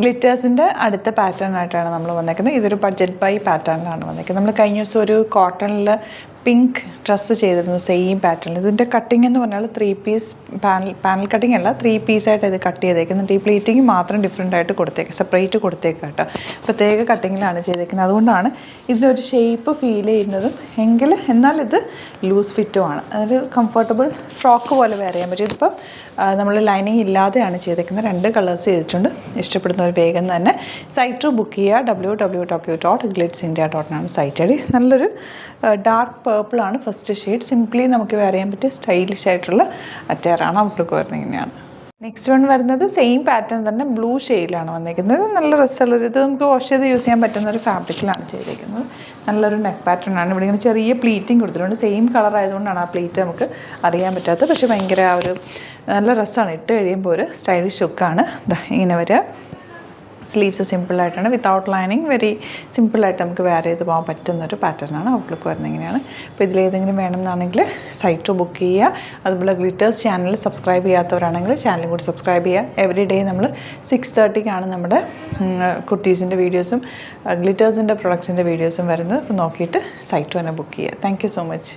ഗ്ലിറ്റേഴ്സിൻ്റെ അടുത്ത പാറ്റേൺ ആയിട്ടാണ് നമ്മൾ വന്നേക്കുന്നത്. ഇതൊരു ബഡ്ജറ്റ് ബൈ പാറ്റേണിലാണ് വന്നേക്കുന്നത്. നമ്മൾ കഴിഞ്ഞ ദിവസം ഒരു കോട്ടണിൽ പിങ്ക് ഡ്രസ്സ് ചെയ്തിരുന്നു സെയിം പാറ്റേണിൽ. ഇതിൻ്റെ കട്ടിങ് എന്ന് പറഞ്ഞാൽ 3 പീസ് പാനൽ കട്ടിങ് അല്ല, 3 പീസായിട്ട് ഇത് കട്ട് ചെയ്തേക്കുന്നത്. ഈ പ്ലീറ്റിങ് മാത്രം ഡിഫറെൻ്റ് ആയിട്ട് കൊടുത്തേക്ക്, സെപ്പറേറ്റ് കൊടുത്തേക്കാം കേട്ടോ. പ്രത്യേക കട്ടിങ്ങിലാണ് ചെയ്തേക്കുന്നത്. അതുകൊണ്ടാണ് ഇതിനൊരു ഷേപ്പ് ഫീൽ ചെയ്യുന്നതും എന്നാൽ ഇത് ലൂസ് ഫിറ്റുമാണ്. അതൊരു കംഫർട്ടബിൾ ഫ്രോക്ക് പോലെ വെയർ ചെയ്യാൻ പറ്റും. ഇതിപ്പം നമ്മൾ ലൈനിങ് ഇല്ലാതെയാണ് ചെയ്തേക്കുന്നത്. 2 കളേഴ്സ് ചെയ്തിട്ടുണ്ട്. ഇഷ്ടപ്പെടുന്നവർ വേഗം തന്നെ സൈറ്റ് ബുക്ക് ചെയ്യുക. www.glitzindia.com site I D. നല്ലൊരു ഡാർക്ക് പേർപ്പിളാണ് ഫസ്റ്റ് ഷെയ്ഡ്. സിംപ്ലി നമുക്ക് വെയർ ചെയ്യാൻ പറ്റിയ സ്റ്റൈലിഷ് ആയിട്ടുള്ള അറ്റയറാണ്. ഔട്ട്ലുക്ക് വരുന്നത് ഇങ്ങനെയാണ്. നെക്സ്റ്റ് വൺ വരുന്നത് സെയിം പാറ്റേൺ തന്നെ ബ്ലൂ ഷെയ്ഡിലാണ് വന്നിരിക്കുന്നത്. നല്ല രസമുള്ളൊരു, ഇത് നമുക്ക് വാഷ് ചെയ്ത് യൂസ് ചെയ്യാൻ പറ്റുന്ന ഒരു ഫാബ്രിക്കിലാണ് ചെയ്തിരിക്കുന്നത്. നല്ലൊരു നെക്ക് പാറ്റേൺ ആണ്. ഇവിടെ ഇങ്ങനെ ചെറിയ പ്ലീറ്റിങ് കൊടുത്തിട്ടുണ്ട്. സെയിം കളർ ആയതുകൊണ്ടാണ് ആ പ്ലീറ്റ് നമുക്ക് അറിയാൻ പറ്റാത്തത്. പക്ഷേ ഭയങ്കര ആ ഒരു നല്ല രസമാണ്. ഇട്ട് കഴിയുമ്പോൾ ഒരു സ്റ്റൈലിഷ് ലുക്കാണ്. ഇങ്ങനെ വരിക. സ്ലീവ്സ് സിമ്പിളായിട്ടാണ്, വിത്തൗട്ട് ലൈനിങ് വെരി സിമ്പിളായിട്ട് നമുക്ക് വെയർ ചെയ്ത് പോകാൻ പറ്റുന്നൊരു പാറ്റേണാണ്. ഔട്ട്ലുക്ക് വരുന്നത് ഇങ്ങനെയാണ്. അപ്പോൾ ഇതിലേതെങ്കിലും വേണമെന്നാണെങ്കിൽ സൈറ്റ് ബുക്ക് ചെയ്യുക. അതുപോലെ ഗ്ലിറ്റേഴ്സ് ചാനൽ സബ്സ്ക്രൈബ് ചെയ്യാത്തവരാണെങ്കിൽ ചാനലും കൂടി സബ്സ്ക്രൈബ് ചെയ്യുക. എവറി ഡേ നമ്മൾ 6:30 നമ്മുടെ കുർത്തീസിൻ്റെ വീഡിയോസും ഗ്ലിറ്റേഴ്സിൻ്റെ പ്രൊഡക്ട്സിൻ്റെ വീഡിയോസും വരുന്നത്. അപ്പോൾ നോക്കിയിട്ട് സൈറ്റ് തന്നെ ബുക്ക് ചെയ്യുക. Thank you so much.